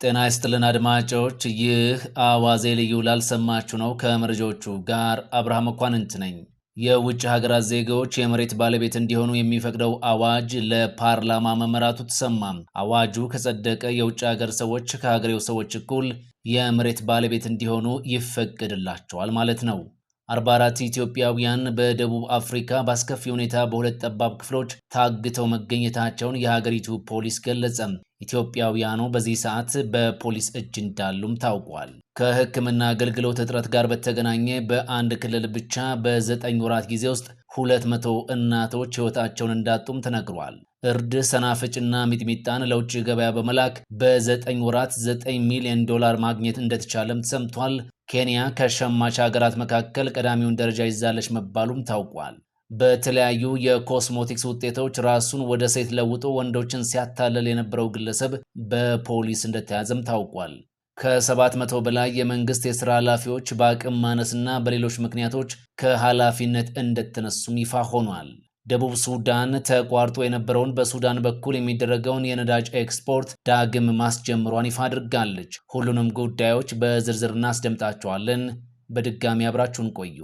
ጤና ይስጥልን አድማጮች፣ ይህ አዋዜ ልዩ ላልሰማችሁ ነው። ከመረጃዎቹ ጋር አብርሃም መኳንንት ነኝ። የውጭ ሀገራት ዜጎች የመሬት ባለቤት እንዲሆኑ የሚፈቅደው አዋጅ ለፓርላማ መመራቱ ተሰማ። አዋጁ ከጸደቀ የውጭ ሀገር ሰዎች ከሀገሬው ሰዎች እኩል የመሬት ባለቤት እንዲሆኑ ይፈቅድላቸዋል ማለት ነው። 44 ኢትዮጵያውያን በደቡብ አፍሪካ በአስከፊ ሁኔታ በሁለት ጠባብ ክፍሎች ታግተው መገኘታቸውን የሀገሪቱ ፖሊስ ገለጸ። ኢትዮጵያውያኑ በዚህ ሰዓት በፖሊስ እጅ እንዳሉም ታውቋል። ከሕክምና አገልግሎት እጥረት ጋር በተገናኘ በአንድ ክልል ብቻ በ9 ወራት ጊዜ ውስጥ 200 እናቶች ሕይወታቸውን እንዳጡም ተነግሯል። እርድ፣ ሰናፍጭና ሚጥሚጣን ለውጭ ገበያ በመላክ በ9 ወራት $9 ሚሊዮን ማግኘት እንደተቻለም ተሰምቷል። ኬንያ ከሸማች ሀገራት መካከል ቀዳሚውን ደረጃ ይዛለች መባሉም ታውቋል። በተለያዩ የኮስሞቲክስ ውጤቶች ራሱን ወደ ሴት ለውጦ ወንዶችን ሲያታለል የነበረው ግለሰብ በፖሊስ እንደተያዘም ታውቋል። ከ700 በላይ የመንግስት የሥራ ኃላፊዎች በአቅም ማነስና በሌሎች ምክንያቶች ከኃላፊነት እንደተነሱም ይፋ ሆኗል። ደቡብ ሱዳን ተቋርጦ የነበረውን በሱዳን በኩል የሚደረገውን የነዳጅ ኤክስፖርት ዳግም ማስጀምሯን ይፋ አድርጋለች። ሁሉንም ጉዳዮች በዝርዝር እናስደምጣቸዋለን። በድጋሚ አብራችሁን ቆዩ።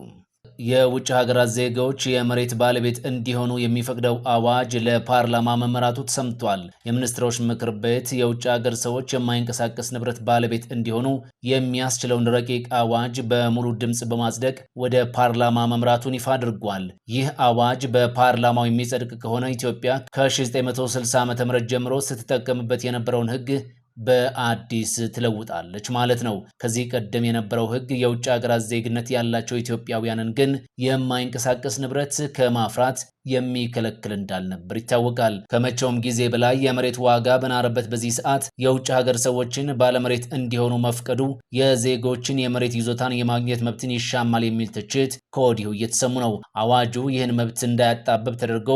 የውጭ ሀገራት ዜጎች የመሬት ባለቤት እንዲሆኑ የሚፈቅደው አዋጅ ለፓርላማ መመራቱ ተሰምቷል። የሚኒስትሮች ምክር ቤት የውጭ ሀገር ሰዎች የማይንቀሳቀስ ንብረት ባለቤት እንዲሆኑ የሚያስችለውን ረቂቅ አዋጅ በሙሉ ድምፅ በማጽደቅ ወደ ፓርላማ መምራቱን ይፋ አድርጓል። ይህ አዋጅ በፓርላማው የሚጸድቅ ከሆነ ኢትዮጵያ ከ1960 ዓ.ም ጀምሮ ስትጠቀምበት የነበረውን ሕግ በአዲስ ትለውጣለች ማለት ነው። ከዚህ ቀደም የነበረው ሕግ የውጭ ሀገራት ዜግነት ያላቸው ኢትዮጵያውያንን ግን የማይንቀሳቀስ ንብረት ከማፍራት የሚከለክል እንዳልነበር ይታወቃል። ከመቼውም ጊዜ በላይ የመሬት ዋጋ በናረበት በዚህ ሰዓት የውጭ ሀገር ሰዎችን ባለመሬት እንዲሆኑ መፍቀዱ የዜጎችን የመሬት ይዞታን የማግኘት መብትን ይሻማል የሚል ትችት ከወዲሁ እየተሰሙ ነው። አዋጁ ይህን መብት እንዳያጣበብ ተደርጎ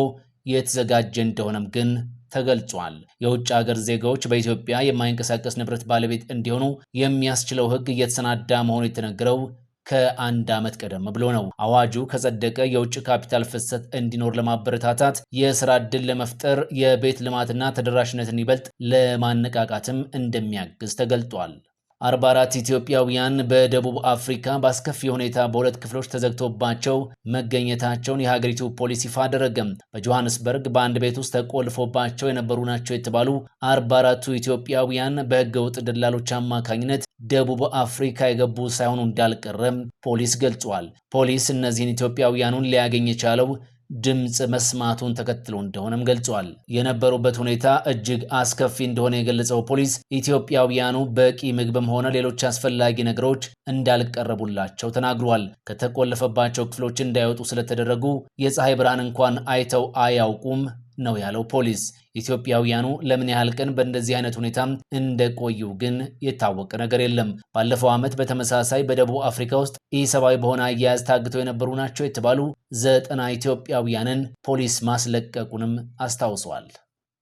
የተዘጋጀ እንደሆነም ግን ተገልጿል። የውጭ ሀገር ዜጎች በኢትዮጵያ የማይንቀሳቀስ ንብረት ባለቤት እንዲሆኑ የሚያስችለው ሕግ እየተሰናዳ መሆኑ የተነገረው ከአንድ ዓመት ቀደም ብሎ ነው። አዋጁ ከጸደቀ የውጭ ካፒታል ፍሰት እንዲኖር ለማበረታታት፣ የስራ ዕድል ለመፍጠር፣ የቤት ልማትና ተደራሽነትን ይበልጥ ለማነቃቃትም እንደሚያግዝ ተገልጧል። 44 ኢትዮጵያውያን በደቡብ አፍሪካ በአስከፊ ሁኔታ በሁለት ክፍሎች ተዘግቶባቸው መገኘታቸውን የሀገሪቱ ፖሊስ ይፋ አደረገም። በጆሃንስበርግ በአንድ ቤት ውስጥ ተቆልፎባቸው የነበሩ ናቸው የተባሉ 44ቱ ኢትዮጵያውያን በህገወጥ ደላሎች አማካኝነት ደቡብ አፍሪካ የገቡ ሳይሆኑ እንዳልቀረም ፖሊስ ገልጿል። ፖሊስ እነዚህን ኢትዮጵያውያኑን ሊያገኝ የቻለው ድምፅ መስማቱን ተከትሎ እንደሆነም ገልጿል። የነበሩበት ሁኔታ እጅግ አስከፊ እንደሆነ የገለጸው ፖሊስ ኢትዮጵያውያኑ በቂ ምግብም ሆነ ሌሎች አስፈላጊ ነገሮች እንዳልቀረቡላቸው ተናግሯል። ከተቆለፈባቸው ክፍሎች እንዳይወጡ ስለተደረጉ የፀሐይ ብርሃን እንኳን አይተው አያውቁም ነው ያለው ፖሊስ። ኢትዮጵያውያኑ ለምን ያህል ቀን በእንደዚህ አይነት ሁኔታ እንደቆዩ ግን የታወቀ ነገር የለም። ባለፈው ዓመት በተመሳሳይ በደቡብ አፍሪካ ውስጥ ኢሰብአዊ በሆነ አያያዝ ታግተው የነበሩ ናቸው የተባሉ 90 ኢትዮጵያውያንን ፖሊስ ማስለቀቁንም አስታውሷል።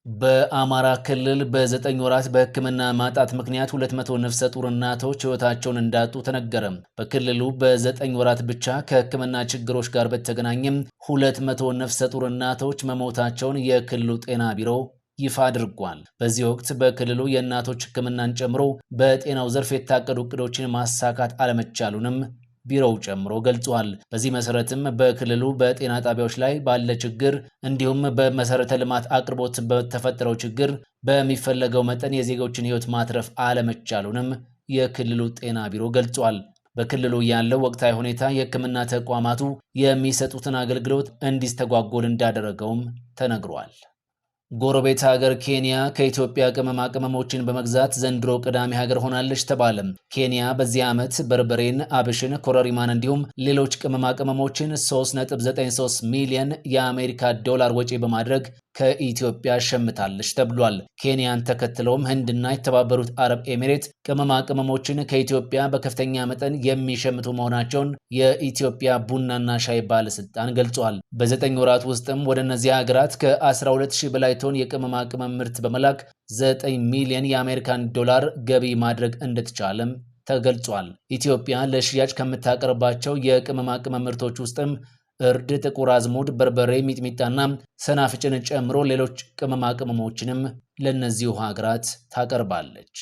በአማራ ክልል በ9 ወራት በሕክምና ማጣት ምክንያት 200 ነፍሰ ጡር እናቶች ሕይወታቸውን እንዳጡ ተነገረ። በክልሉ በ9 ወራት ብቻ ከሕክምና ችግሮች ጋር በተገናኘም 200 ነፍሰ ጡር እናቶች መሞታቸውን የክልሉ ጤና ቢሮ ይፋ አድርጓል። በዚህ ወቅት በክልሉ የእናቶች ሕክምናን ጨምሮ በጤናው ዘርፍ የታቀዱ እቅዶችን ማሳካት አለመቻሉንም ቢሮው ጨምሮ ገልጿል። በዚህ መሰረትም በክልሉ በጤና ጣቢያዎች ላይ ባለ ችግር እንዲሁም በመሰረተ ልማት አቅርቦት በተፈጠረው ችግር በሚፈለገው መጠን የዜጎችን ሕይወት ማትረፍ አለመቻሉንም የክልሉ ጤና ቢሮ ገልጿል። በክልሉ ያለው ወቅታዊ ሁኔታ የሕክምና ተቋማቱ የሚሰጡትን አገልግሎት እንዲስተጓጎል እንዳደረገውም ተነግሯል። ጎረቤት ሀገር ኬንያ ከኢትዮጵያ ቅመማ ቅመሞችን በመግዛት ዘንድሮ ቀዳሚ ሀገር ሆናለች ተባለም። ኬንያ በዚህ ዓመት በርበሬን፣ አብሽን፣ ኮረሪማን እንዲሁም ሌሎች ቅመማ ቅመሞችን 3.93 ሚሊዮን የአሜሪካ ዶላር ወጪ በማድረግ ከኢትዮጵያ ሸምታለች ተብሏል። ኬንያን ተከትለውም ህንድና የተባበሩት አረብ ኤሚሬት ቅመማ ቅመሞችን ከኢትዮጵያ በከፍተኛ መጠን የሚሸምቱ መሆናቸውን የኢትዮጵያ ቡናና ሻይ ባለስልጣን ገልጿል። በ9 ወራት ውስጥም ወደ እነዚህ ሀገራት ከ12000 በላይ ቶን የቅመማ ቅመም ምርት በመላክ 9 ሚሊዮን የአሜሪካን ዶላር ገቢ ማድረግ እንደተቻለም ተገልጿል። ኢትዮጵያ ለሽያጭ ከምታቀርባቸው የቅመማ ቅመም ምርቶች ውስጥም እርድ፣ ጥቁር አዝሙድ፣ በርበሬ፣ ሚጥሚጣና ሰናፍጭን ጨምሮ ሌሎች ቅመማ ቅመሞችንም ለነዚሁ ሀገራት ታቀርባለች።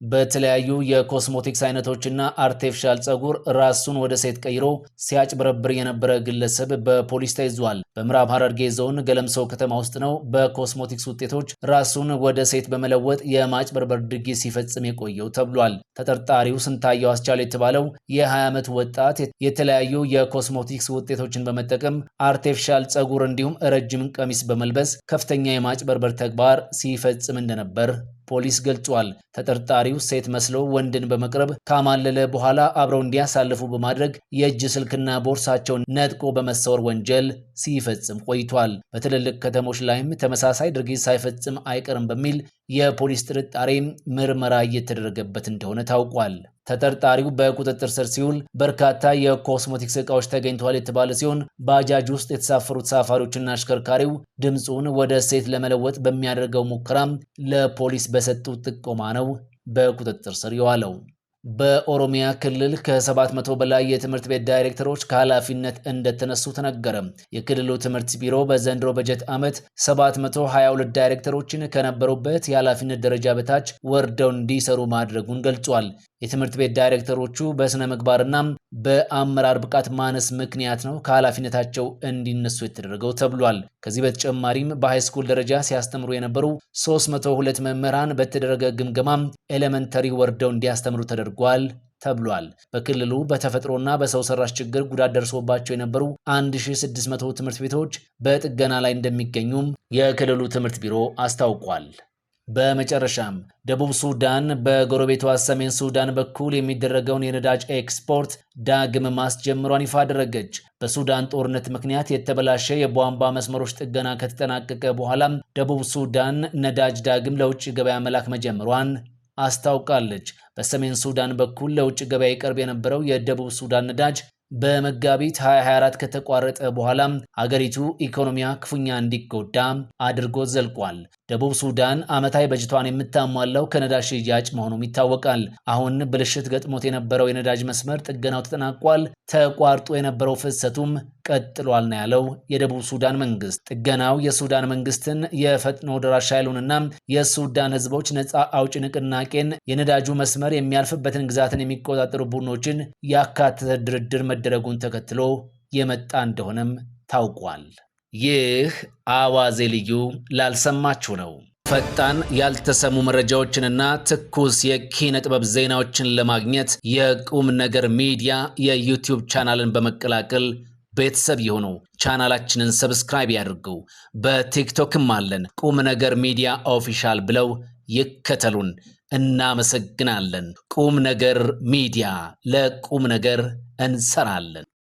በተለያዩ የኮስሞቲክስ አይነቶችና አርቲፊሻል ጸጉር ራሱን ወደ ሴት ቀይሮ ሲያጭበረብር የነበረ ግለሰብ በፖሊስ ተይዟል። በምዕራብ ሐረርጌ ዞን ገለምሶ ከተማ ውስጥ ነው በኮስሞቲክስ ውጤቶች ራሱን ወደ ሴት በመለወጥ የማጭበርበር ድርጊት ሲፈጽም የቆየው ተብሏል። ተጠርጣሪው ስንታየው አስቻለ የተባለው የ20 ዓመት ወጣት የተለያዩ የኮስሞቲክስ ውጤቶችን በመጠቀም አርቲፊሻል ጸጉር እንዲሁም ረጅም ቀሚስ በመልበስ ከፍተኛ የማጭበርበር ተግባር ሲፈጽም እንደነበር ፖሊስ ገልጿል። ተጠርጣሪው ሴት መስሎ ወንድን በመቅረብ ካማለለ በኋላ አብረው እንዲያሳልፉ በማድረግ የእጅ ስልክና ቦርሳቸውን ነጥቆ በመሰወር ወንጀል ሲፈጽም ቆይቷል። በትልልቅ ከተሞች ላይም ተመሳሳይ ድርጊት ሳይፈጽም አይቀርም በሚል የፖሊስ ጥርጣሬ ምርመራ እየተደረገበት እንደሆነ ታውቋል። ተጠርጣሪው በቁጥጥር ስር ሲውል በርካታ የኮስሞቲክስ ዕቃዎች ተገኝተዋል የተባለ ሲሆን ባጃጅ ውስጥ የተሳፈሩ ተሳፋሪዎችና አሽከርካሪው ድምፁን ወደ ሴት ለመለወጥ በሚያደርገው ሙከራም ለፖሊስ በሰጡት ጥቆማ ነው በቁጥጥር ስር የዋለው። በኦሮሚያ ክልል ከ700 በላይ የትምህርት ቤት ዳይሬክተሮች ከኃላፊነት እንደተነሱ ተነገረ። የክልሉ ትምህርት ቢሮ በዘንድሮ በጀት ዓመት 722 ዳይሬክተሮችን ከነበሩበት የኃላፊነት ደረጃ በታች ወርደው እንዲሰሩ ማድረጉን ገልጿል። የትምህርት ቤት ዳይሬክተሮቹ በስነ ምግባርና በአመራር ብቃት ማነስ ምክንያት ነው ከኃላፊነታቸው እንዲነሱ የተደረገው ተብሏል። ከዚህ በተጨማሪም በሃይስኩል ደረጃ ሲያስተምሩ የነበሩ 302 መምህራን በተደረገ ግምገማ ኤሌመንተሪ ወርደው እንዲያስተምሩ ተደርጓል ተብሏል። በክልሉ በተፈጥሮና በሰው ሰራሽ ችግር ጉዳት ደርሶባቸው የነበሩ 1600 ትምህርት ቤቶች በጥገና ላይ እንደሚገኙም የክልሉ ትምህርት ቢሮ አስታውቋል። በመጨረሻም ደቡብ ሱዳን በጎረቤቷ ሰሜን ሱዳን በኩል የሚደረገውን የነዳጅ ኤክስፖርት ዳግም ማስጀመሯን ይፋ አደረገች። በሱዳን ጦርነት ምክንያት የተበላሸ የቧንቧ መስመሮች ጥገና ከተጠናቀቀ በኋላም ደቡብ ሱዳን ነዳጅ ዳግም ለውጭ ገበያ መላክ መጀመሯን አስታውቃለች። በሰሜን ሱዳን በኩል ለውጭ ገበያ ይቀርብ የነበረው የደቡብ ሱዳን ነዳጅ በመጋቢት 2024 ከተቋረጠ በኋላ ሀገሪቱ ኢኮኖሚያ ክፉኛ እንዲጎዳ አድርጎ ዘልቋል። ደቡብ ሱዳን ዓመታዊ በጀቷን የምታሟላው ከነዳጅ ሽያጭ መሆኑም ይታወቃል። አሁን ብልሽት ገጥሞት የነበረው የነዳጅ መስመር ጥገናው ተጠናቋል፣ ተቋርጦ የነበረው ፍሰቱም ቀጥሏል ነው ያለው የደቡብ ሱዳን መንግስት። ጥገናው የሱዳን መንግስትን፣ የፈጥኖ ደራሽ ኃይሉንና የሱዳን ህዝቦች ነፃ አውጪ ንቅናቄን የነዳጁ መስመር የሚያልፍበትን ግዛትን የሚቆጣጠሩ ቡድኖችን ያካተተ ድርድር መደረጉን ተከትሎ የመጣ እንደሆነም ታውቋል። ይህ አዋዜ ልዩ ላልሰማችሁ ነው። ፈጣን ያልተሰሙ መረጃዎችንና ትኩስ የኪነ ጥበብ ዜናዎችን ለማግኘት የቁም ነገር ሚዲያ የዩቲዩብ ቻናልን በመቀላቀል ቤተሰብ የሆኑ ቻናላችንን ሰብስክራይብ ያድርጉ። በቲክቶክም አለን። ቁም ነገር ሚዲያ ኦፊሻል ብለው ይከተሉን። እናመሰግናለን። ቁም ነገር ሚዲያ፣ ለቁም ነገር እንሰራለን።